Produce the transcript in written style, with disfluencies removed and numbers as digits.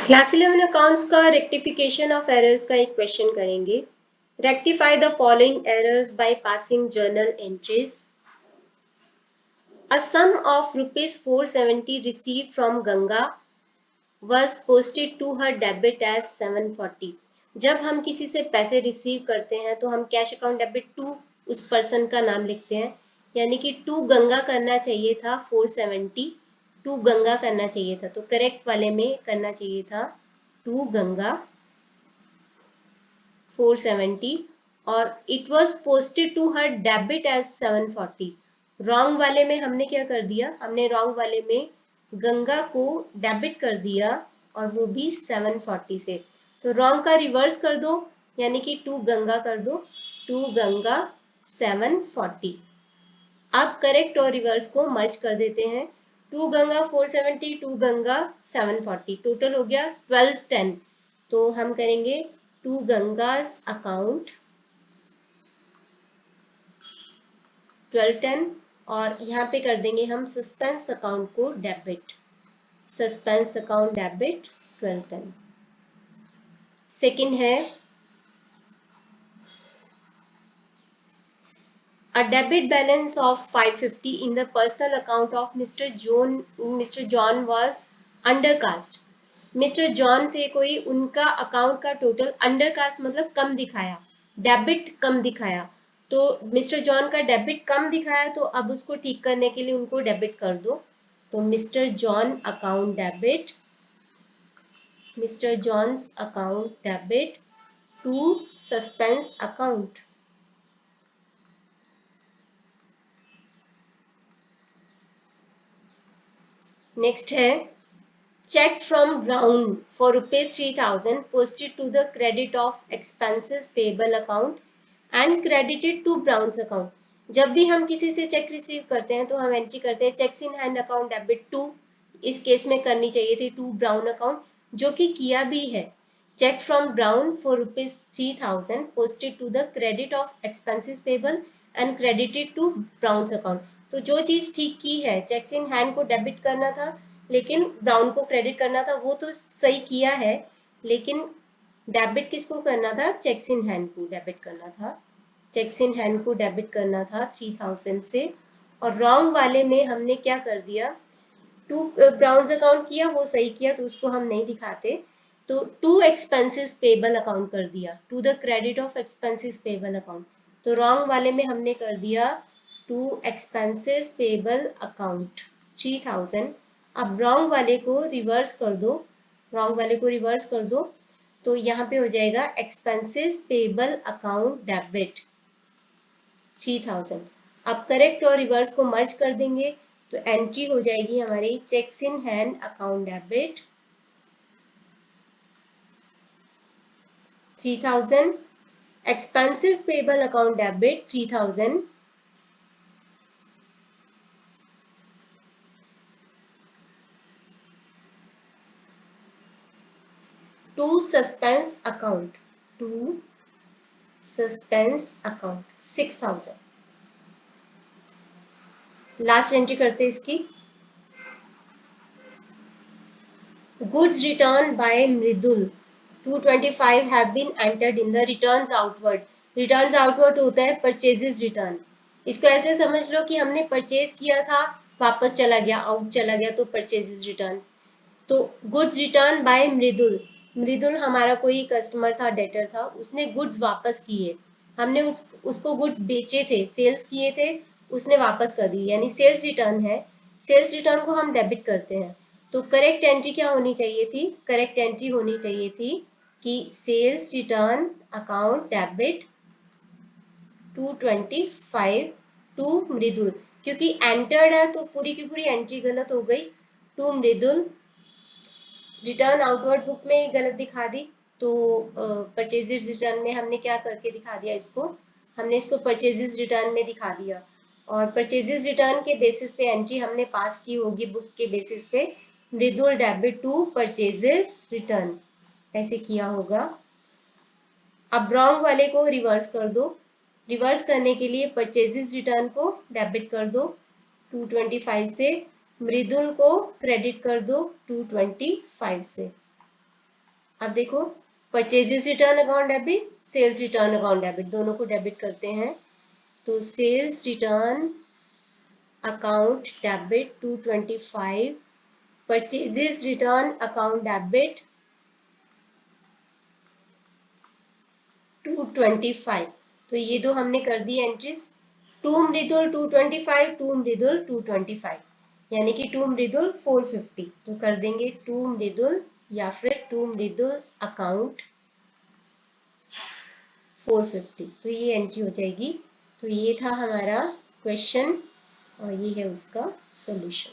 Class 11 accounts का rectification of errors का एक क्वेश्चन करेंगे। Rectify the following errors by passing journal entries. A sum of rupees 470 received from Ganga was posted to her debit as 740। जब हम किसी से पैसे रिसीव करते हैं तो हम कैश अकाउंट डेबिट टू उस पर्सन का नाम लिखते हैं, यानी कि टू गंगा करना चाहिए था 470, टू गंगा करना चाहिए था, तो करेक्ट वाले में करना चाहिए था टू गंगा 470 और it was posted to her debit as 740। Wrong वाले में हमने क्या कर दिया, हमने रॉन्ग वाले में गंगा को डेबिट कर दिया और वो भी 740 से। तो रॉन्ग का रिवर्स कर दो, यानी कि टू गंगा कर दो, टू गंगा 740। अब करेक्ट और रिवर्स को मर्ज कर देते हैं। To Ganga 470, to Ganga 740, total हो गया 1210। तो हम करेंगे टू गंगाज अकाउंट 1210 और यहाँ पे कर देंगे हम सस्पेंस अकाउंट को debit, suspense account debit 1210। Second है a debit balance of 550 in the personal account of Mr. John was undercast। Mister John थे कोई, उनका अकाउंट का टोटल अंडरकास्ट मतलब कम दिखाया, डेबिट कम दिखाया। तो मिस्टर जॉन का डेबिट कम दिखाया, तो अब उसको ठीक करने के लिए उनको डेबिट कर दो। तो Mr John account debit, Mr John's account debit to suspense account. Next है check from Brown for rupees 3000 posted to the credit of expenses payable account and credited to Brown's account। जब भी हम किसी से check receive करते हैं तो हम एंट्री करते हैं cheques in hand account debit to, इस केस में करनी चाहिए थी टू ब्राउन अकाउंट, जो कि किया भी है। Cheque from Brown for rupees 3000 posted to the credit of expenses payable and credited to Brown's account. तो जो चीज ठीक की है, चेक्स इन हैंड को डेबिट करना था लेकिन ब्राउन को क्रेडिट करना था, वो तो सही किया है, लेकिन डेबिट किसको करना था, चेक्स इन हैंड को डेबिट करना था, चेक्स इन हैंड को डेबिट करना था 3000 से। और रॉन्ग वाले में हमने क्या कर दिया, टू ब्राउन्स अकाउंट किया, वो सही किया तो उसको हम नहीं दिखाते, तो टू एक्सपेंसेस पेबल अकाउंट कर दिया, to the credit of expenses payable account. तो रॉन्ग वाले में हमने कर दिया टू एक्सपेंसेस पेबल अकाउंट 3000। अब रॉन्ग वाले को रिवर्स कर दो, रॉन्ग वाले को रिवर्स कर दो, तो यहाँ पे हो जाएगा एक्सपेंसेस पेबल अकाउंट डेबिट 3000। अब करेक्ट और रिवर्स को मर्ज कर देंगे तो एंट्री हो जाएगी हमारी cheques in hand account debit 3000, expenses payable account debit 3000, to suspense account, to suspense account 6000। Last entry करते हैं इसकी। Goods returned by Mridul 225 have been entered in the returns outward। returns outward होता है purchases return. इसको ऐसे समझ लो कि हमने परचेज किया था, वापस चला गया, आउट चला गया, तो परचेजेस रिटर्न। तो गुड्स रिटर्न बाय मृदुल, मृदुल हमारा कोई कस्टमर था, डेटर था, उसने गुड्स वापस किए, हमने उसको गुड्स बेचे थे, सेल्स किए थे, उसने वापस कर दी, यानी सेल्स रिटर्न है। सेल्स रिटर्न को हम डेबिट करते हैं। तो करेक्ट एंट्री क्या होनी चाहिए थी, करेक्ट एंट्री होनी चाहिए थी कि sales return account debit 225 to Mridul, क्योंकि एंटर्ड है तो पूरी की पूरी एंट्री गलत हो गई। To Mridul, return outward book में गलत दिखा दी, तो परचेजेस रिटर्न में हमने क्या करके दिखा दिया, इसको हमने इसको परचेजेस रिटर्न में दिखा दिया, और परचेजेस रिटर्न के बेसिस पे एंट्री हमने पास की होगी बुक के बेसिस पे, मृदुल डेबिट टू परचेजेस रिटर्न, ऐसे किया होगा। अब रॉन्ग वाले को रिवर्स कर दो, रिवर्स करने के लिए परचेजेस रिटर्न को डेबिट कर दो 225 से, मृदुल को क्रेडिट कर दो 225 से। अब देखो, purchases return account debit, sales return account debit, दोनों को डेबिट करते हैं। तो sales return account debit 225, purchases return account debit 225। तो ये दो हमने कर दी entries, to Mridul 225, to Mridul 225, यानी कि टू मृदुल 450। तो कर देंगे टू मृदुल या फिर टू मृदुल्स अकाउंट 450। तो ये एंट्री हो जाएगी। तो ये था हमारा क्वेश्चन और ये है उसका सॉल्यूशन।